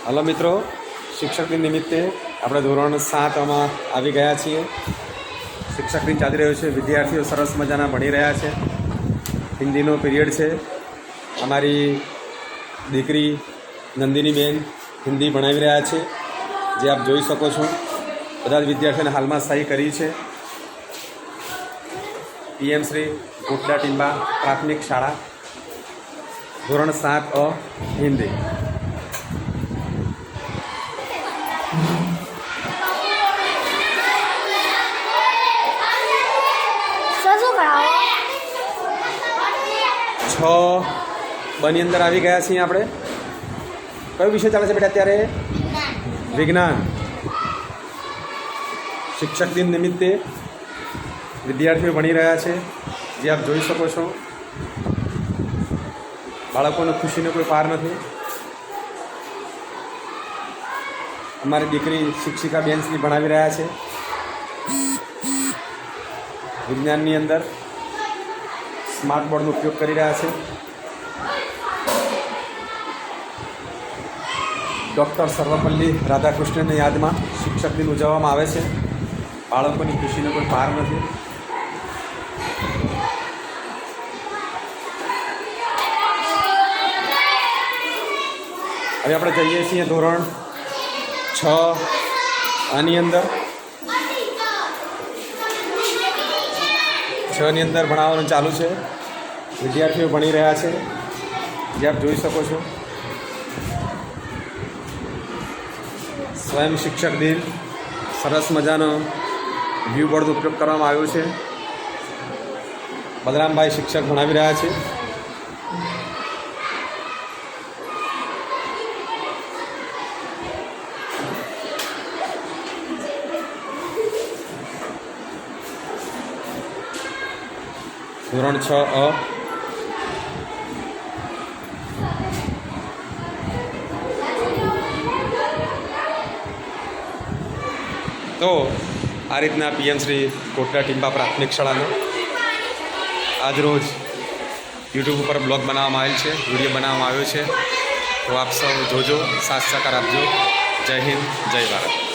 Hello મિત્રો, શિક્ષક દિન નિમિત્તે આપણે ધોરણ 7માં આવી ગયા છીએ. શિક્ષક દિન ચાલી રહ્યો છે. વિદ્યાર્થીઓ સરસ મજાના ભણી રહ્યા છે. હિન્દીનો પીરિયડ છે. અમારી દીકરી નંદિનીબેન હિન્દી ભણાવી રહ્યા છે, જે આપ જોઈ શકો છો. બધા જ વિદ્યાર્થીઓને હાલમાં સહી કરી છે. પીએમ શ્રી ગોટડા ટીંબા પ્રાથમિક શાળા, ધોરણ 7 હિન્દી. છ બની અંદર આવી ગયા છીએ આપણે. કયો વિષય ચાલે છે બેટા અત્યારે? વિજ્ઞાન. શિક્ષક દિન નિમિત્તે વિદ્યાર્થીઓ ભણી રહ્યા છે, જે આપ જોઈ શકો છો. બાળકોને ખુશીનો કોઈ પાર નથી. અમારી દીકરી શિક્ષિકા બેન શ્રી ભણાવી રહ્યા છે. વિજ્ઞાનની અંદર સ્માર્ટ બોર્ડનો ઉપયોગ કરી રહ્યા છે. ડૉક્ટર સર્વપલ્લી રાધાકૃષ્ણની યાદમાં શિક્ષક દિન ઉજવવામાં આવે છે. બાળકોની ખુશીનો કોઈ પાર નથી. હવે આપણે જઈએ છીએ ધોરણ 6 આની અંદર. 6 ની અંદર ભણાવવાનું ચાલુ છે. વિદ્યાર્થીઓ ભણી રહ્યા છે, જે આપ જોઈ શકો છો. સ્વયં શિક્ષક દિન સરસ મજાનો વ્યૂ બોર્ડનો ઉપયોગ કરવામાં આવ્યો છે. બલરામભાઈ શિક્ષક ભણાવી રહ્યા છે. ધોરણ 6 તો આ રીતના પીએમ શ્રી ગોટડા ટીંબા પ્રાથમિક શાળાનો આજરોજ યુટ્યુબ ઉપર બ્લોગ બનાવવામાં આવેલ છે, વિડીયો બનાવવામાં આવ્યો છે. તો આપ સૌ જોજો, સાથ સહકાર આપજો. જય હિન્દ, જય ભારત.